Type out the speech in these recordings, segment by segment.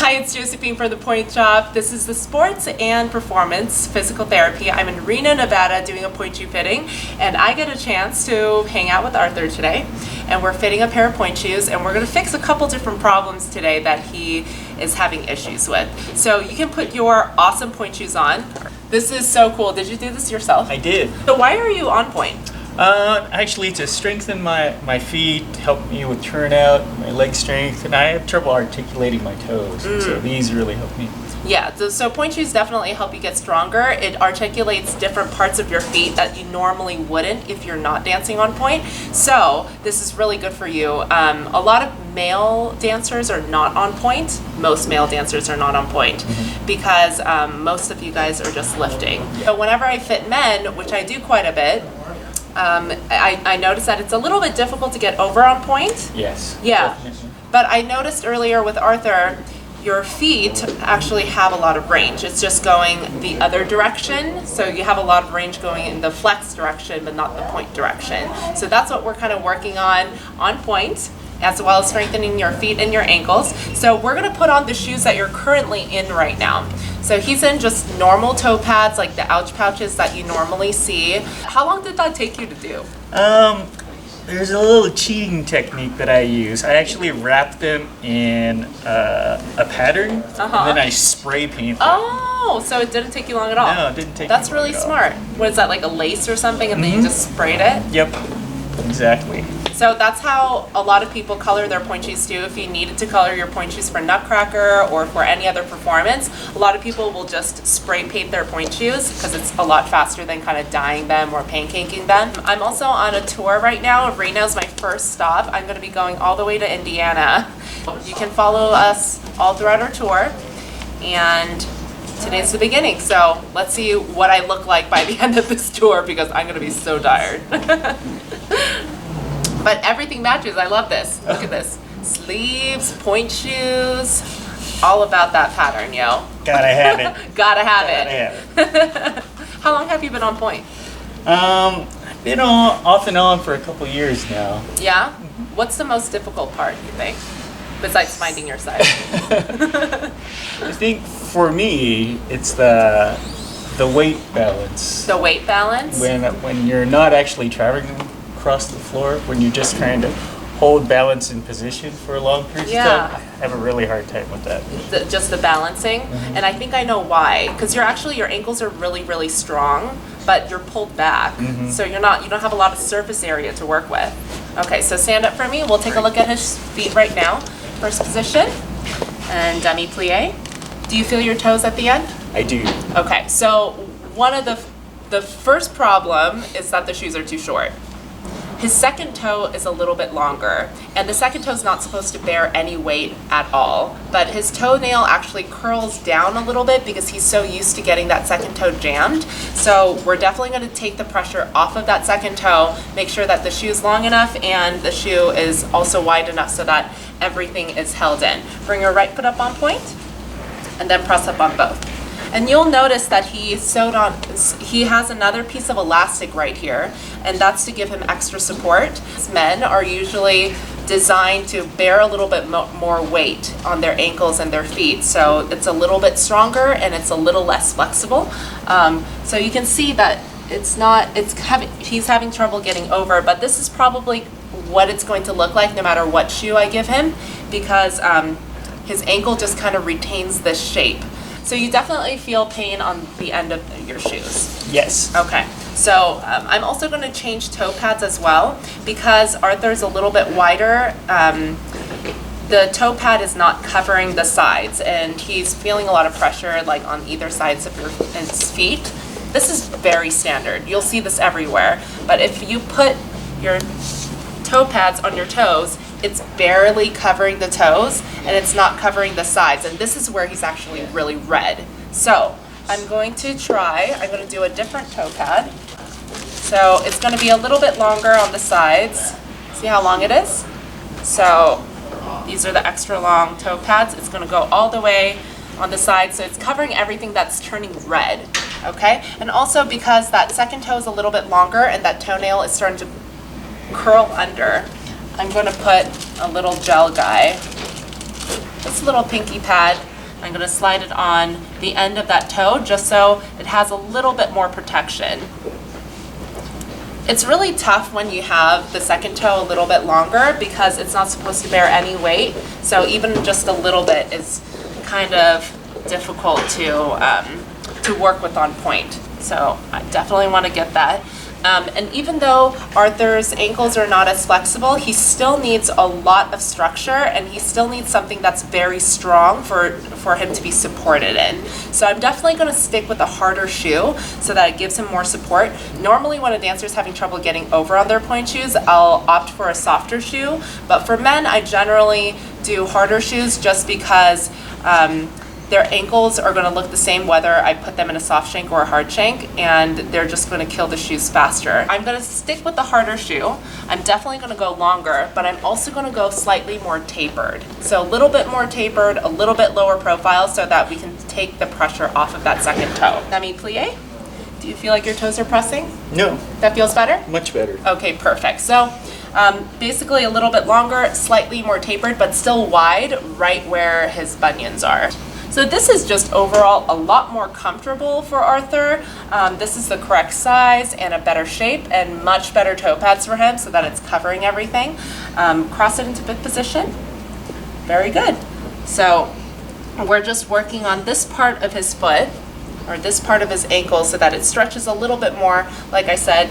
Hi, it's Josephine from the Pointe shop. This is the Sports and Performance Physical Therapy. I'm in Reno, Nevada doing a pointe shoe fitting, and I get a chance to hang out with Arthur today. And we're fitting a pair of pointe shoes, and we're going to fix a couple different problems today that he is having issues with. So you can put your awesome pointe shoes on. This is so cool. Did you do this yourself? I did. So why are you on pointe? Actually, to strengthen my feet, help me with turnout, my leg strength, and I have trouble articulating my toes. So these really help me. Yeah, so pointe shoes definitely help you get stronger. It articulates different parts of your feet that you normally wouldn't if you're not dancing on pointe. So this is really good for you. A lot of male dancers are not on pointe. Most male dancers are not on pointe because most of you guys are just lifting. So whenever I fit men, which I do quite a bit, I noticed that it's a little bit difficult to get over on pointe. Yes. Yeah. Definitely. But I noticed earlier with Arthur, your feet actually have a lot of range. It's just going the other direction. So you have a lot of range going in the flex direction, but not the pointe direction. So that's what we're kind of working on pointe, as well as strengthening your feet and your ankles. So we're gonna put on the shoes that you're currently in right now. So he's in just normal toe pads, like the ouch pouches that you normally see. How long did that take you to do? There's a little cheating technique that I use. I actually wrap them in a pattern, and then I spray paint them. Oh, so it didn't take you long at all? No, it didn't take That's me long really at all. smart. What is that, like a lace or something, and then you just sprayed it? Yep, exactly. So that's how a lot of people color their pointe shoes too. If you needed to color your pointe shoes for Nutcracker or for any other performance, a lot of people will just spray paint their pointe shoes because it's a lot faster than kind of dyeing them or pancaking them. I'm also on a tour right now. Reno's my first stop. I'm going to be going all the way to Indiana. You can follow us all throughout our tour, and today's the beginning. So let's see what I look like by the end of this tour because I'm going to be so tired. But everything matches. I love this. Look at this. Sleeves, pointe shoes, all about that pattern, yo. Gotta have it. Gotta have Gotta it. have it. How long have you been on pointe? I've been off and on for a couple years now. Yeah? What's the most difficult part, you think? Besides finding your size. I think for me, it's the weight balance. The weight balance? When you're not actually traveling across the floor, when you're just trying to hold balance in position for a long period of time, I have a really hard time with that. Just the balancing, and I think I know why. Because your ankles are really, really strong, but you're pulled back, so you don't have a lot of surface area to work with. Okay, so stand up for me. We'll take a look at his feet right now. First position, and demi plie. Do you feel your toes at the end? I do. Okay, so one of the first problem is that the shoes are too short. His second toe is a little bit longer, and the second toe is not supposed to bear any weight at all, but his toenail actually curls down a little bit because he's so used to getting that second toe jammed. So we're definitely going to take the pressure off of that second toe, make sure that the shoe is long enough and the shoe is also wide enough so that everything is held in. Bring your right foot up on pointe, and then press up on both. And you'll notice that he has another piece of elastic right here, and that's to give him extra support. Men are usually designed to bear a little bit more weight on their ankles and their feet, so it's a little bit stronger and it's a little less flexible. So you can see that he's having trouble getting over, but this is probably what it's going to look like no matter what shoe I give him, because his ankle just kind of retains this shape. So you definitely feel pain on the end of your shoes. Yes. Okay. So I'm also going to change toe pads as well because Arthur's a little bit wider. The toe pad is not covering the sides, and he's feeling a lot of pressure like on either sides of his feet. This is very standard. You'll see this everywhere. But if you put your toe pads on your toes, it's barely covering the toes and it's not covering the sides, and this is where he's actually really red. So I'm going to do a different toe pad. So it's going to be a little bit longer on the sides. See how long it is? So these are the extra long toe pads. It's going to go all the way on the side, so it's covering everything that's turning red. Okay, and also because that second toe is a little bit longer and that toenail is starting to curl under, I'm going to put a little gel guy, this little pinky pad I'm gonna slide it on the end of that toe just so it has a little bit more protection. It's really tough when you have the second toe a little bit longer because it's not supposed to bear any weight. So even just a little bit is kind of difficult to work with on Pointe. So I definitely want to get that. And even though Arthur's ankles are not as flexible, he still needs a lot of structure and he still needs something that's very strong for him to be supported in. So I'm definitely going to stick with a harder shoe so that it gives him more support. Normally when a dancer is having trouble getting over on their Pointe shoes, I'll opt for a softer shoe. But for men, I generally do harder shoes just because their ankles are going to look the same whether I put them in a soft shank or a hard shank, and they're just going to kill the shoes faster. I'm going to stick with the harder shoe. I'm definitely going to go longer, but I'm also going to go slightly more tapered. So a little bit more tapered, a little bit lower profile so that we can take the pressure off of that second toe. Demi-plie? Do you feel like your toes are pressing? No. That feels better? Much better. Okay, perfect. So basically a little bit longer, slightly more tapered, but still wide right where his bunions are. So this is just overall a lot more comfortable for Arthur. This is the correct size and a better shape and much better toe pads for him so that it's covering everything. Cross it into fifth position. Very good. So we're just working on this part of his foot or this part of his ankle so that it stretches a little bit more. Like I said,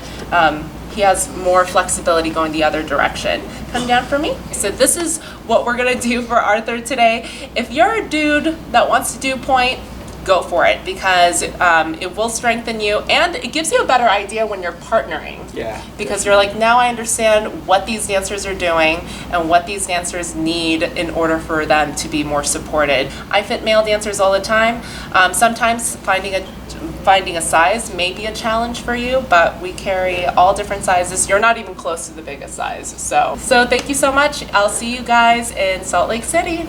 he has more flexibility going the other direction. Come down for me. So this is what we're gonna do for Arthur today. If you're a dude that wants to do Pointe, go for it because it will strengthen you and it gives you a better idea when you're partnering. Yeah. Because you're like, now I understand what these dancers are doing and what these dancers need in order for them to be more supported. I fit male dancers all the time. Sometimes finding a size may be a challenge for you, but we carry all different sizes. You're not even close to the biggest size. So thank you so much. I'll see you guys in Salt Lake City.